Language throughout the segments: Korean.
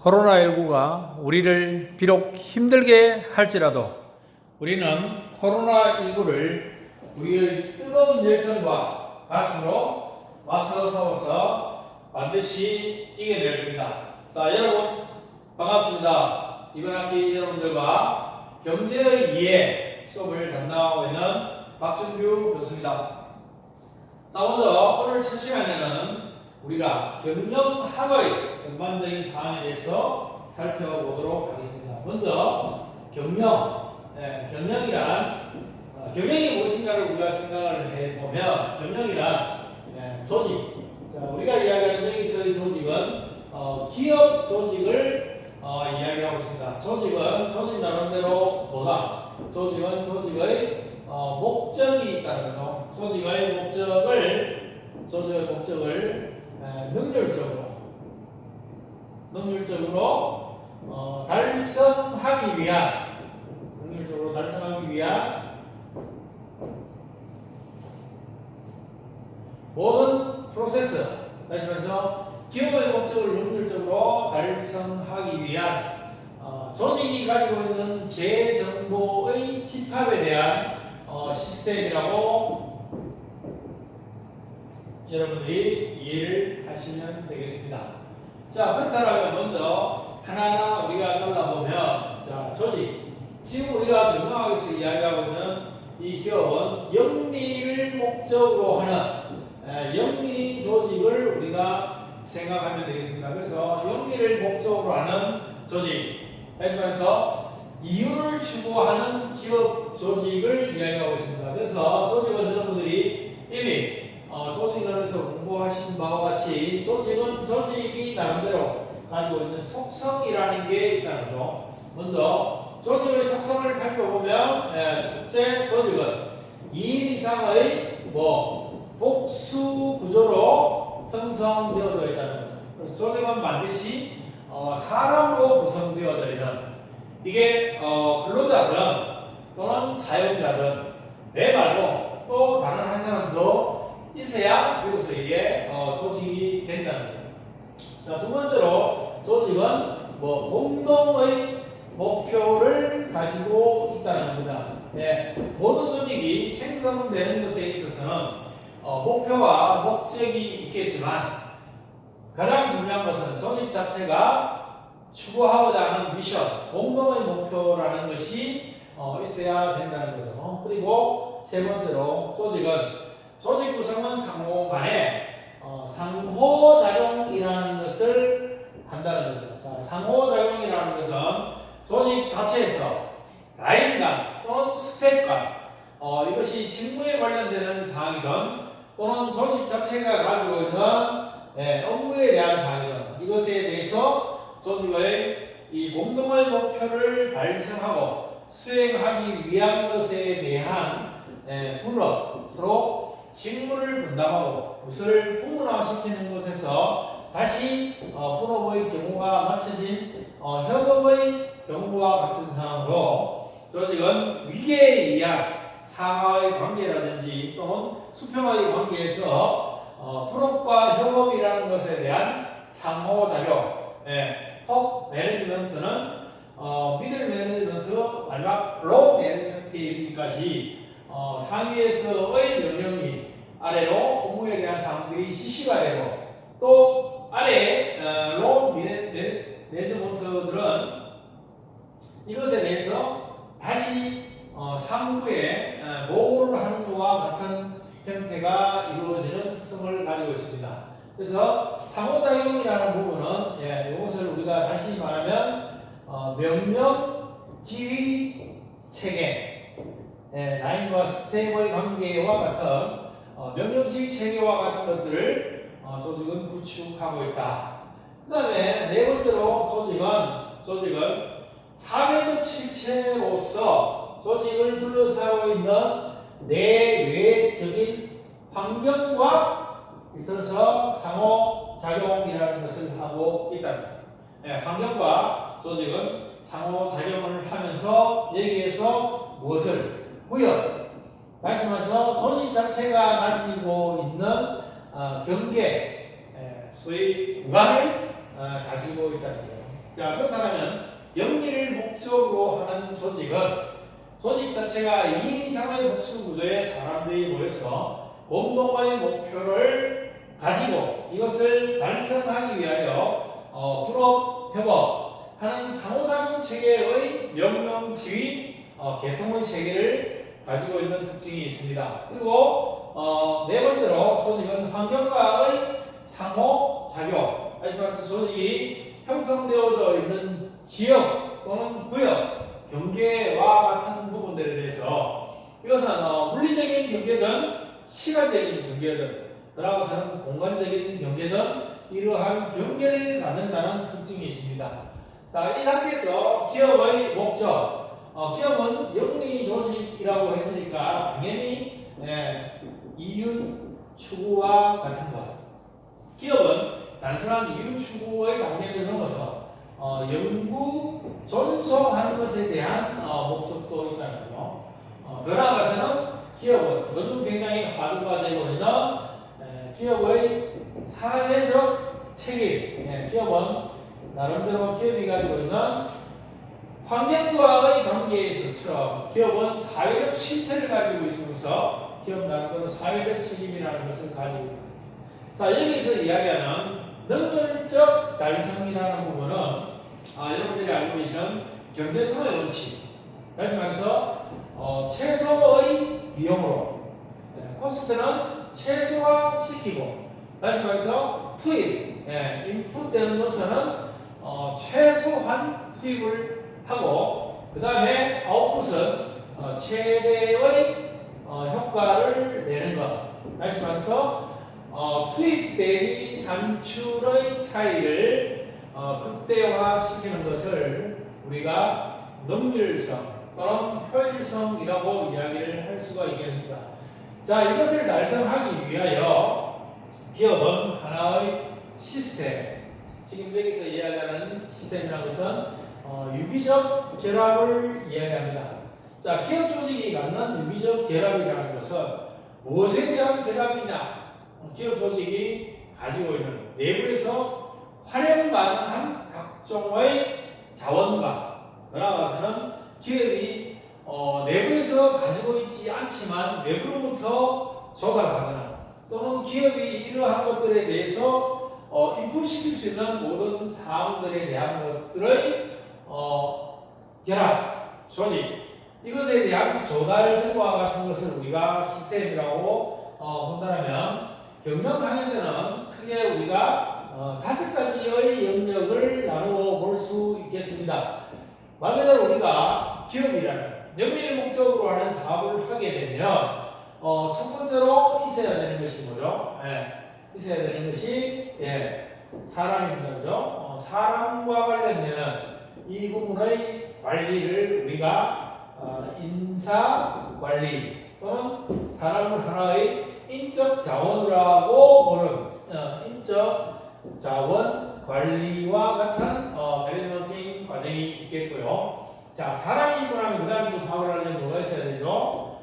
코로나19가 우리를 비록 힘들게 할지라도 우리는 코로나19를 우리의 뜨거운 열정과 가슴으로 맞서 싸워서 반드시 이겨낼 겁니다. 자, 여러분 반갑습니다. 이번 학기 여러분들과 경제의 이해 수업을 담당하고 있는 박준규 교수입니다. 자, 먼저 오늘 첫 시간에는 우리가 경영학의 전반적인 사항에 대해서 살펴보도록 하겠습니다. 먼저 경영이 무엇인가를 우리가 생각을 해보면 경영이란 조직. 자, 우리가 이야기하는 여기서의 조직은 기업 조직을 이야기하고 있습니다. 조직은 조직 나름대로 뭐다? 조직은 조직의 목적이 있다는 거죠. 조직의 목적을 능률적으로 달성하기 위한 모든 프로세스, 다시 말해서 기업의 목적을 능률적으로 달성하기 위한 조직이 가지고 있는 재정보의 집합에 대한 시스템이라고 여러분들이 이해를 하시면 되겠습니다. 자, 그렇다면 먼저 하나하나 우리가 잘라보면, 자, 조직. 지금 우리가 경영학에서 이야기하고 있는 이 기업은 영리를 목적으로 하는 영리 조직을 우리가 생각하면 되겠습니다. 그래서 영리를 목적으로 하는 조직, 다시 말해서 이윤을 추구하는 기업 조직을 이야기하고 있습니다. 그래서 조직은 여러분들이 이미 조직론에서 공부하신 바와 같이 조직은 조직이 나름대로 가지고 있는 속성이라는 게 있다는 거죠. 먼저 조직의 속성을 살펴보면 첫째, 조직은 2인 이상의 복수 구조로 형성되어져 있다는 거죠. 그래서 조직은 반드시 사람으로 구성되어져 있는, 이게 근로자든 또는 사용자든 내 말고 또 다른 한 사람도 있어야 비로소 이게 조직이 된다는 거예요. 자, 두 번째로 조직은 공동의 목표를 가지고 있다는 겁니다. 모든 조직이 생성되는 것에 있어서는 목표와 목적이 있겠지만 가장 중요한 것은 조직 자체가 추구하고자 하는 미션, 공동의 목표라는 것이 있어야 된다는 거죠. 그리고 세 번째로 조직 구성은 상호 간에 상호작용이라는 것을 한다는 거죠. 자, 상호작용이라는 것은 조직 자체에서 라인 간 또는 스텝 간 이것이 직무에 관련되는 사항이든 또는 조직 자체가 가지고 있는 업무에 대한 사항이든 이것에 대해서 조직의 이 공동의 목표를 달성하고 수행하기 위한 것에 대한 분업, 서로 직무를 분담하고 그것을 분문화시키는 것에서 다시 분업의 경우가 맞춰진 협업의 경우와 같은 상황으로 조직은 위계에 의한 상하의 관계라든지 또는 수평의 관계에서 분업과 협업이라는 것에 대한 상호작용, 톱 매니지먼트는 미들 매니지먼트, 마지막 로우 매니지먼트에 이르기까지 상위에서의 명령이 아래로 업무에 대한 사항들이 지시가 되고, 또 아래 로우 매니지먼트들은 이것에 대해서 다시 상부에 보고를 하는 것과 같은 형태가 이루어지는 특성을 가지고 있습니다. 그래서 상호작용이라는 부분은 이것을 우리가 다시 말하면 명령 지휘 체계, 라인과 스텝의 관계와 같은 명령 지휘 체계와 같은 것들을 조직은 구축하고 있다. 그 다음에 네 번째로 조직은 사회적 실체로서 조직을 둘러싸고 있는 내외적인 환경과 일터서 상호작용이라는 것을 하고 있다. 환경과 조직은 상호작용을 하면서 여기에서 무엇을? 무역, 다시 말해서 조직 자체가 가지고 있는 경계, 소위 구간을 가지고 있다는 거죠. 자, 그렇다면 영리를 목적으로 하는 조직은 조직 자체가 2인 이상의 복수 구조의 사람들이 모여서 공동의 목표를 가지고 이것을 달성하기 위하여 분업, 협업하는 상호작용 체계의 명령, 지휘, 계통의 체계를 가지고 있는 특징이 있습니다. 그리고 네 번째로 조직은 환경과의 상호작용. 다시 말해서 조직이 형성되어져 있는 지역 또는 구역, 경계와 같은 부분들에 대해서 이것은 물리적인 경계든 시간적인 경계든 그러고서는 공간적인 경계든 이러한 경계를 갖는다는 특징이 있습니다. 자, 이 상태에서 기업의 목적, 기업은 영리 조직이라고 했으니까 당연히 이윤 추구와 같은 것. 기업은 단순한 이윤 추구의 방면을 넘어서 연구, 존속하는 것에 대한 목적도 있다는 거죠. 더 나아가서는 기업은 요즘 굉장히 화두가 되고 있는 기업의 사회적 책임. 기업은 나름대로 기업이 가지고 있는 환경과의 관계에 있어서처럼 기업은 사회적 실체를 가지고 있으면서 기업 나름대로 사회적 책임이라는 것을 가지고 있습니다. 자, 여기서 이야기하는 능률적 달성이라는 부분은 여러분들이 알고 계시는 경제성의 원칙. 다시 말해서 최소의 비용으로 코스트는 최소화시키고, 다시 말해서 투입, 인풋되는 요소는 최소한 투입을 하고, 그 다음에 아웃풋은 최대의 효과를 내는 것. 다시 말해서 투입 대비 산출의 차이를 극대화시키는 것을 우리가 능률성 또는 효율성이라고 이야기를 할 수가 있겠습니다. 자, 이것을 달성하기 위하여 기업은 하나의 시스템, 지금 여기서 이야기하는 시스템이라는 것은 유기적 결합을 이야기합니다. 자, 기업 조직이 갖는 유기적 결합이라는 것은 무엇에 대한 결합이냐? 기업 조직이 가지고 있는 내부에서 활용 가능한 각종의 자원과, 나아가서는 기업이 내부에서 가지고 있지 않지만 외부로부터 조달하거나 또는 기업이 이러한 것들에 대해서 인풋시킬 수 있는 모든 사항들에 대한 것들의 결합, 조직, 이것에 대한 조달 등과 같은 것을 우리가 시스템이라고 본다면, 경영학에서는 크게 우리가 5가지의 영역을 나누어 볼 수 있겠습니다. 말 그대로 우리가 기업이라는 영리를 목적으로 하는 사업을 하게 되면 첫 번째로 있어야 되는 것이 뭐죠? 있어야 되는 것이 사람입니다. 그죠? 사람과 관련되는 이 부분의 관리를 우리가 인사관리 또는 사람을 하나의 인적 자원이라고 보는 인적 자원 관리와 같은 매니지먼팅 과정이 있겠고요. 자, 사람이 있고 나면 그 다음에 또 사업을 하려면 뭐가 있어야 되죠?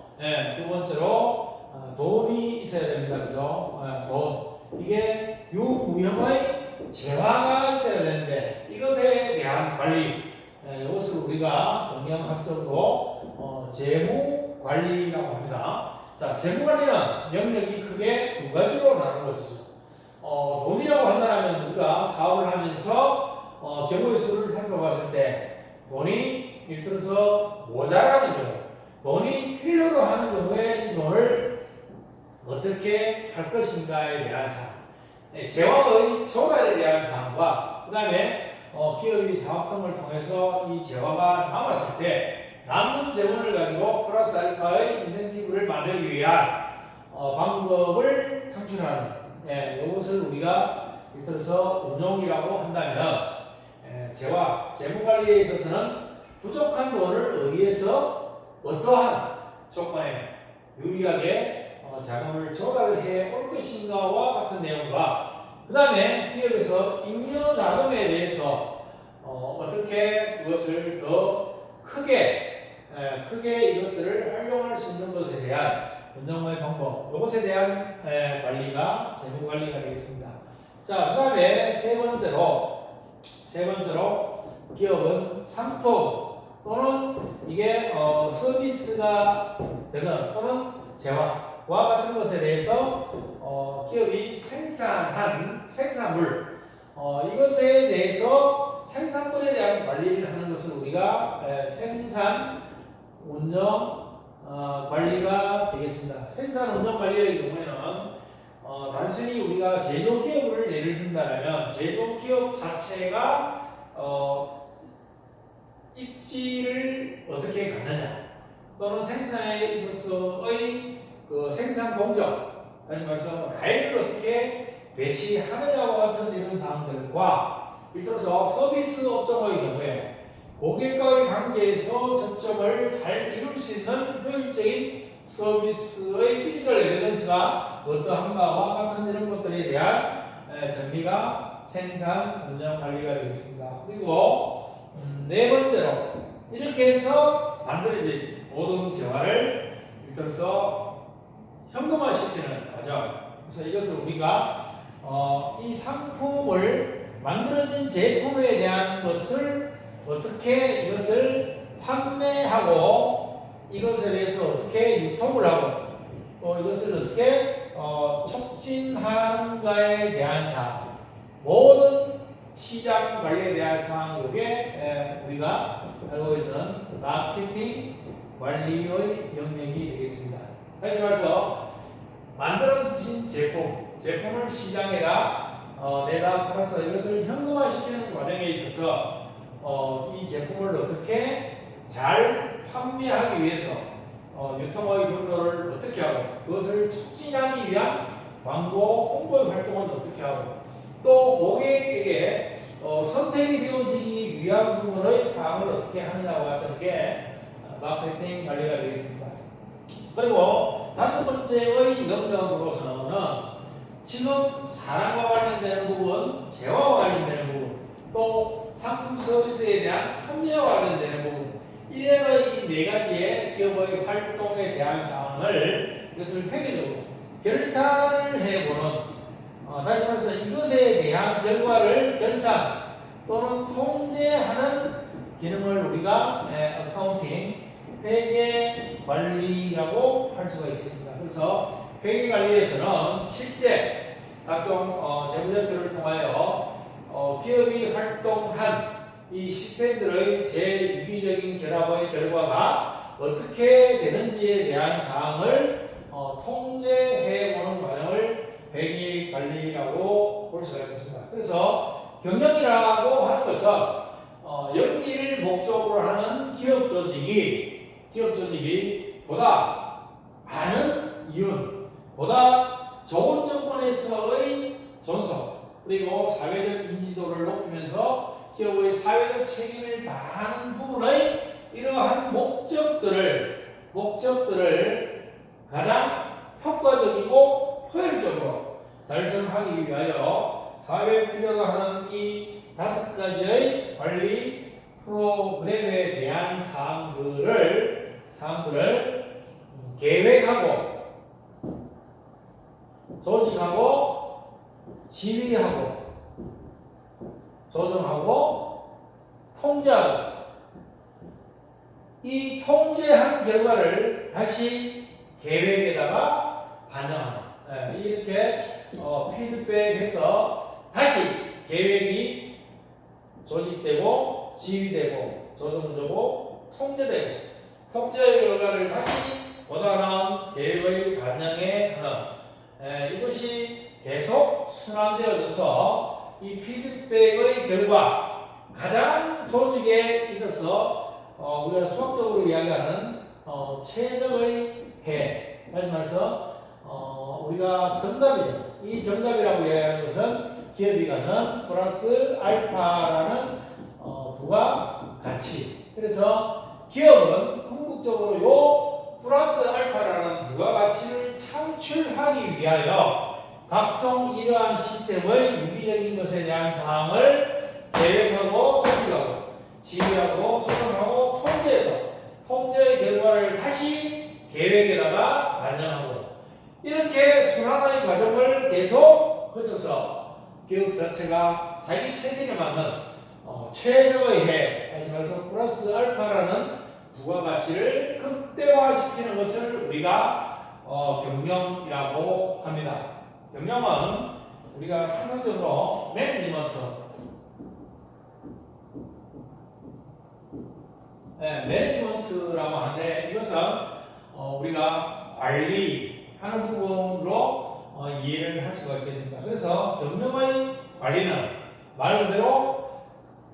두 번째로 돈이 있어야 됩니다. 그죠? 돈. 이게 유무형의 재화가 있어야 되는데 이것에 대한 관리, 이것을 우리가 경영학적으로 재무 관리라고 합니다. 자, 재무 관리는 영역이 크게 2가지로 나누어지죠. 돈이라고 한다면 우리가 사업을 하면서 경우의 수를 살펴봤을 때 돈이 예를 들어서 모자라는 경우, 돈이 필요로 하는 경우에 이 돈을 어떻게 할 것인가에 대한 사항, 재화의 조달에 대한 사항과 그 다음에 기업이 사업 등을 통해서 이 재화가 남았을 때 남는 재원을 가지고 플러스 알파의 인센티브를 만들기 위한 방법을 창출하는, 이것을 우리가 예를 들어서 운용이라고 한다면, 재무관리에 있어서는 부족한 돈을 의해서 어떠한 조건에 유리하게 자금을 조달을 해 올 것인가와 같은 내용과, 그 다음에 기업에서 잉여 자금에 대해서 어떻게 그것을 더 크게 이것들을 활용할 수 있는 것에 대한 운영의 방법, 이것에 대한 관리가 재무 관리가 되겠습니다. 자, 그 다음에 세 번째로 기업은 상품 또는 이게 서비스가 되든 또는 재화와 같은 것에 대해서 기업이 생산한 생산물 이것에 대해서 생산물에 대한 관리를 하는 것을 우리가 생산 운영 관리가 되겠습니다. 생산 운영 관리의 경우에는 단순히 우리가 제조기업을 예를 든다면 제조기업 자체가 입지를 어떻게 갖느냐 또는 생산에 있어서의 그 생산 공정 다시 말해서 라인을 어떻게 배치하느냐와 같은 이런 사항들과 비롯해서 서비스 업종의 경우에 고객과의 관계에서 접점을 잘 이룰 수 있는 효율적인 서비스의 피지컬 에비던스가 어떠한가와 같은 이런 것들에 대한 정리가 생산 운영 관리가 되겠습니다. 그리고 네 번째로 이렇게 해서 만들어진 모든 재화를 일단서 현금화시키는 과정. 그래서 이것을 우리가 이 상품을 만들어진 제품에 대한 것을 어떻게 이것을 판매하고 이것에 대해서 어떻게 유통을 하고 또 이것을 어떻게 촉진하는가에 대한 사항 모든 시장 관리에 대한 사항 이게 우리가 알고 있는 마케팅 관리의 영역이 되겠습니다. 다시 말해서 만들어진 제품을 시장에다 내다 팔아서 이것을 현금화시키는 과정에 있어서 이 제품을 어떻게 잘 판매하기 위해서 유통의 경로를 어떻게 하고 그것을 촉진하기 위한 광고 홍보 활동은 어떻게 하고 또 고객에게 선택이 되어지기 위한 부분의 사항을 어떻게 하느냐와 같은 게 마케팅 관리가 되겠습니다. 그리고 다섯 번째의 영역으로서는 지금 사람과 관련되는 부분, 재화와 관련되는 부분, 또 상품 서비스에 대한 판매와 관련되는 부분, 이래의 이 네 가지의 기업의 활동에 대한 사항을 이것을 회계적으로 결산을 해보는 다시 말해서 이것에 대한 결과를 결산 또는 통제하는 기능을 우리가 어카운팅, 회계 관리라고 할 수가 있겠습니다. 그래서 회계 관리에서는 실제 각종 재무제표를 통하여 기업이 활동한 이 시스템들의 제유기적인 결합의 결과가 어떻게 되는지에 대한 사항을 통제해보는 과정을 회계 관리라고 볼 수가 있습니다. 그래서 경영이라고 하는 것은 영리를 목적으로 하는 기업 조직이 보다 많은 이윤, 보다 좋은 정권에서의 존속, 그리고 사회적 인지도를 높이면서 기업의 사회적 책임을 다하는 부분의 이러한 목적들을 가장 효과적이고 효율적으로 달성하기 위하여 사회 필요가 하는 이 다섯 가지의 관리 프로그램에 대한 사항들을 계획하고 조직하고 지휘하고 조정하고 통제하고 이 통제한 결과를 다시 계획에다가 반영하는 이렇게 피드백해서 다시 계획이 조직되고 지휘되고 조정되고 통제되고 통제의 결과를 다시 보다 나은 계획의 반영에 하는 이것이 계속 순환되어져서 이 피드백의 결과 가장 조직에 있어서 우리가 수학적으로 이야기하는 최적의 해 다시 말해서 우리가 정답이죠. 이 정답이라고 이야기하는 것은 기업이 갖는 플러스 알파라는 부가가치. 그래서 기업은 궁극적으로 요 플러스 알파라는 부가가치를 창출하기 위하여 각종 이러한 시스템의 유기적인 것에 대한 사항을 계획하고 조직하고 지휘하고 조정하고 통제해서 통제의 결과를 다시 계획에다가 반영하고 이렇게 순환의 과정을 계속 거쳐서 기업 자체가 자기 체질에 맞는 최저의 다시 말해서 플러스 알파라는 부가가치를 극대화시키는 것을 우리가 경영이라고 합니다. 경영은 우리가 통상적으로 매니지먼트라고 하는데 이것은 우리가 관리하는 부분으로 이해를 할 수가 있겠습니다. 그래서 경영의 관리는 말 그대로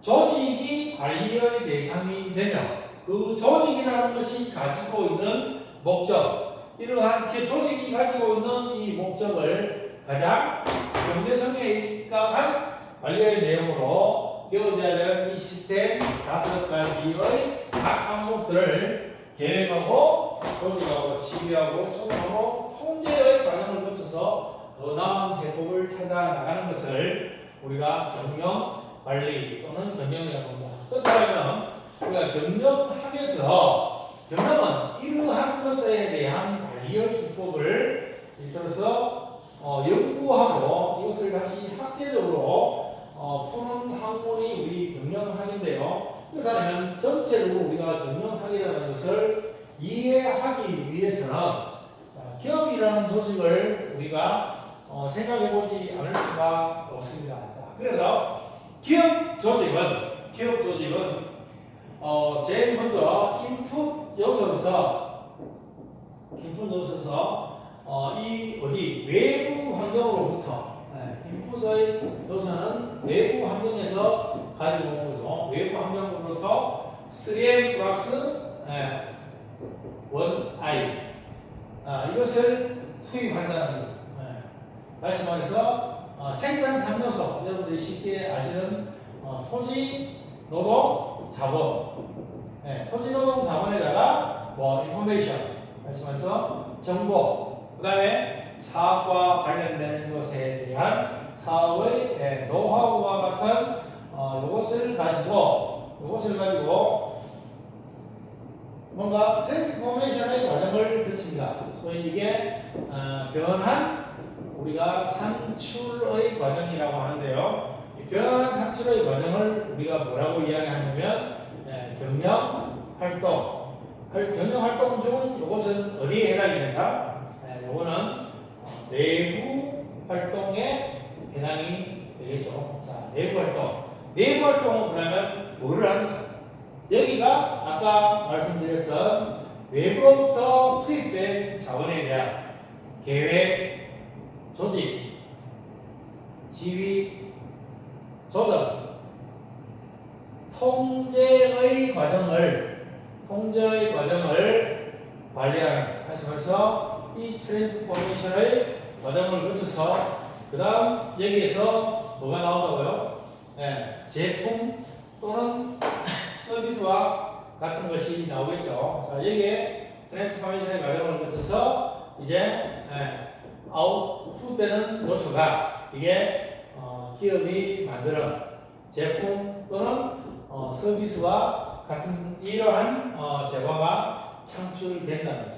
조직이 관리의 대상이 되며 그 조직이라는 것이 가지고 있는 목적, 이러한 조직이 가지고 있는 이 목적을 가장 경제성에 입각한 관리의 내용으로 이루어져야 되는 이 시스템 5가지의 각 항목들을 계획하고 조직하고 지휘하고 소통하고 통제의 과정을 거쳐서 더 나은 해법을 찾아 나가는 것을 우리가 경영 관리 또는 경영이라고 합니다. 그렇다면 우리가 경영학에서 경영은 이러한 것에 대한 관리의 기법을 들어서 연구하고 이것을 다시 학제적으로 푸는 학문이 우리 경영학인데요. 그렇다면 전체적으로 우리가 경영학이라는 것을 이해하기 위해서는 기업이라는 조직을 우리가 생각해보지 않을 수가 없습니다. 자, 그래서 기업 조직은 제일 먼저 인풋 요소로서 이 외부 환경으로부터 인풋의 요소는 외부 환경에서 가지고 온 거죠. 외부 환경으로부터 3M 플러스 1I 이것을 투입한다는 거죠. 다시 말해서 생산 3요소, 여러분들이 쉽게 아시는 토지, 노동, 자본. 토지, 노동, 자본에다가 인포메이션, 다시 말해서 정보, 그 다음에 사업과 관련되는 것에 대한 사업의 노하우와 같은 이것을 가지고 뭔가 트랜스포메이션의 과정을 거칩니다. 소위 이게 변한 우리가 산출의 과정이라고 하는데요. 변화한 산출의 과정을 우리가 뭐라고 이야기하냐면 경영 활동 중 이것은 어디에 해당이 된다? 이거는 내부 활동에 해당이 되겠죠. 자, 내부 활동은 그러면 뭐를 하는? 여기가 아까 말씀드렸던 외부로부터 투입된 자원에 대한 계획, 조직, 지휘, 조정, 통제의 과정을 관리하는, 다시 말해서 이 트랜스포메이션의 과정을 거쳐서 그 다음 여기에서 뭐가 나온다고요? 제품 또는 서비스와 같은 것이 나오겠죠. 자, 여기에 트랜스포메이션의 과정을 거쳐서 이제 아웃풋되는 요소가 이게 기업이 만드는 제품 또는 서비스와 같은 이러한 재화가 창출된다는 거죠.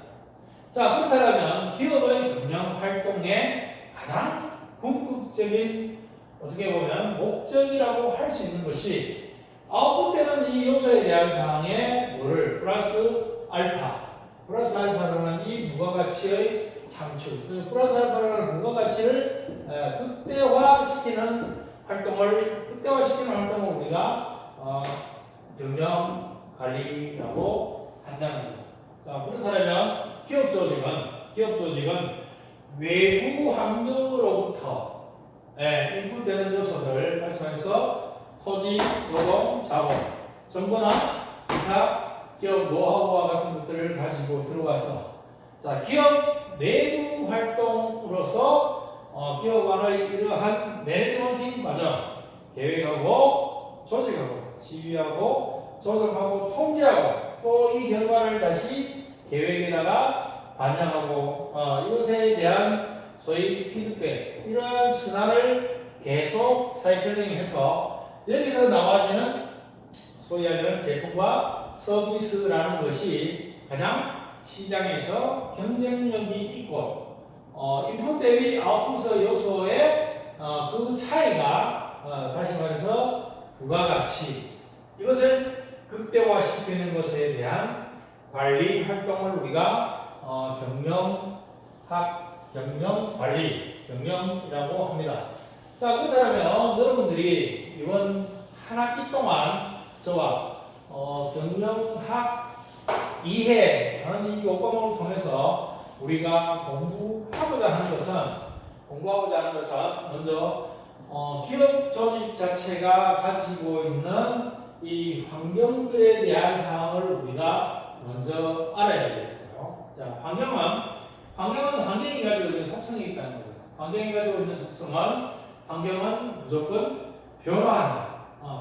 자, 그렇다면 기업의 경영 활동의 가장 궁극적인 어떻게 보면 목적이라고 할 수 있는 것이 아웃풋되는 이 요소에 대한 사항에 뭐를 플러스 알파라는 이 부가가치의 창출, 플러스 알파라는 부가가치를 극대화시키는 활동을 우리가 경영 관리라고 한다는 거죠. 자, 그렇다면 기업 조직은 외부 환경으로부터 인풋되는 요소들, 다시 말해서 토지, 노동, 자본, 정보나 기타 기업 노하우와 같은 것들을 가지고 들어가서 자, 기업 내부 활동으로서 기업 안의 이러한 매니지먼팅 과정, 계획하고 조직하고 지휘하고 조정하고 통제하고 또 이 결과를 다시 계획에다가 반영하고 이것에 대한 소위 피드백, 이러한 순환을 계속 사이클링해서 여기서 나와지는 소위 하는 제품과 서비스라는 것이 가장 시장에서 경쟁력이 있고 인풋 대비 아웃풋 요소의 그 차이가 다시 말해서 부가가치 이것을 극대화시키는 것에 대한 관리 활동을 우리가 경영이라고 합니다. 자, 그렇다면 여러분들이 이번 한 학기 동안 저와 경영학 이해하는 이 교과목을 통해서 우리가 공부하고자 하는 것은 먼저 기업 조직 자체가 가지고 있는 이 환경들에 대한 사항을 우리가 먼저 알아야 되겠고요. 자, 환경은 환경이 가지고 있는 속성이 있다는 거죠. 환경이 가지고 있는 환경은 무조건 변화한다.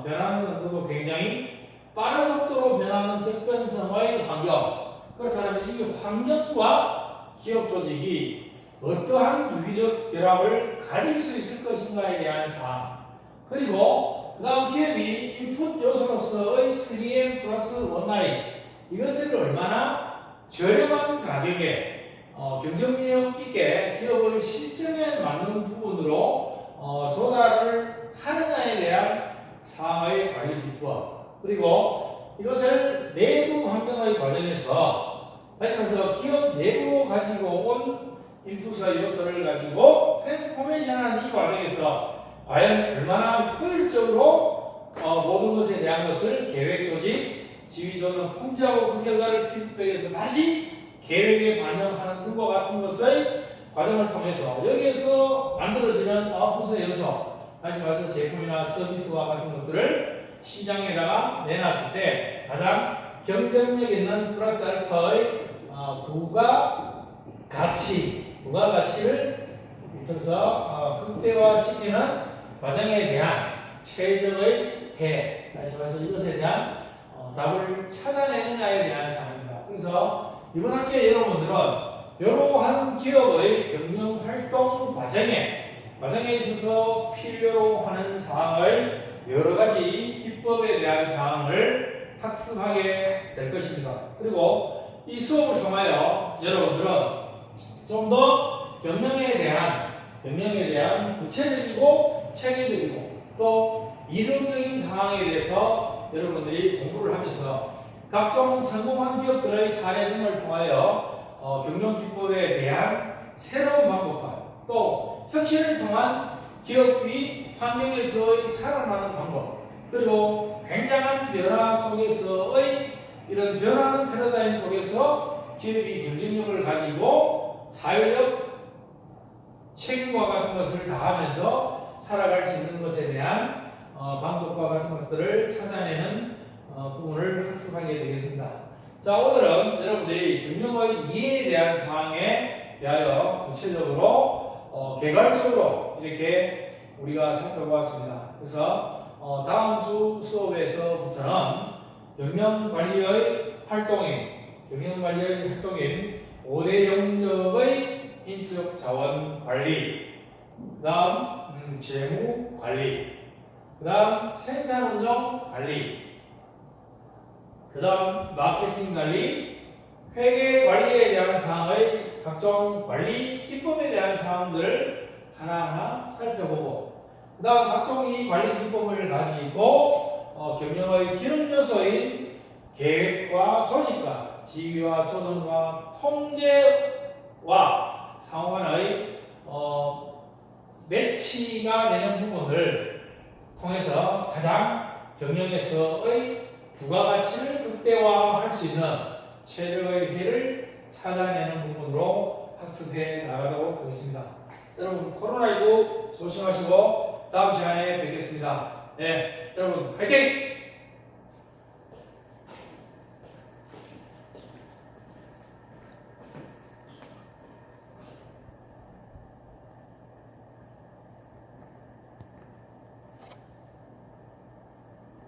변하는 속도도 굉장히 빠른 속도로 변하는 격변성의 환경. 그렇다면 이 환경과 기업 조직이 어떠한 유기적 결합을 가질 수 있을 것인가에 대한 사항. 그리고 그 다음 기업이 인풋 요소로서의 3M 플러스 1I 이것을 얼마나 저렴한 가격에 경쟁력 있게 기업의 실정에 맞는 부분으로 조달을 하느냐에 대한 사항의 관리 기법. 그리고 이것을 내부 환경의 과정에서 다시 말해서 기업 내부로 가지고 온 인풋의 요소를 가지고 트랜스포메이션하는 이 과정에서 과연 얼마나 효율적으로 모든 것에 대한 것을 계획 조직, 지휘 조정 통제하고 그 결과를 피드백해서 다시 계획에 반영하는 등과 같은 것의 과정을 통해서 여기에서 만들어지는 부서 요소, 다시 말해서 제품이나 서비스와 같은 것들을 시장에다가 내놨을 때 가장 경쟁력 있는 플러스 알파의 부가가치를 이통해서 극대화시키는 과정에 대한 최적의 다시 말해서 이것에 대한 답을 찾아내느냐에 대한 사항입니다. 그래서 이번 학기에 여러분들은 이러한 기업의 경영 활동 과정에 있어서 필요로 하는 사항을 여러 가지 기법에 대한 사항을 학습하게 될 것입니다. 그리고 이 수업을 통하여 여러분들은 좀 더 경영에 대한 구체적이고 체계적이고 또 이론적인 상황에 대해서 여러분들이 공부를 하면서 각종 성공한 기업들의 사례 등을 통하여 경영 기법에 대한 새로운 방법과 또 혁신을 통한 기업이 환경에서의 살아나는 방법 그리고 굉장한 변화 속에서의 이런 변화하는 패러다임 속에서 기업이 경쟁력을 가지고 사회적 책임과 같은 것을 다하면서 살아갈 수 있는 것에 대한 방법과 같은 것들을 찾아내는 부분을 학습하게 되겠습니다. 자, 오늘은 여러분들이 경영의 이해에 대한 사항에 대하여 구체적으로 개괄적으로 이렇게 우리가 살펴보았습니다. 그래서 다음 주 수업에서부터는 경영관리의 활동인 5대 영역의 인적 자원 관리, 그 다음 재무 관리, 그 다음 생산 운영 관리, 그 다음 마케팅 관리, 회계 관리에 대한 사항의 각종 관리 기법에 대한 사항들을 하나하나 살펴보고 그 다음 각종 이 관리 기법을 가지고 경영의 기능 요소인 계획과 조직과 지휘와 조정과 통제와 상호간의 매치가 되는 부분을 통해서 가장 경영에서의 부가가치를 극대화할 수 있는 최적의 해를 찾아내는 부분으로 학습해 나가도록 하겠습니다. 여러분 코로나19 조심하시고 다음 시간에 뵙겠습니다. 네, 여러분 화이팅!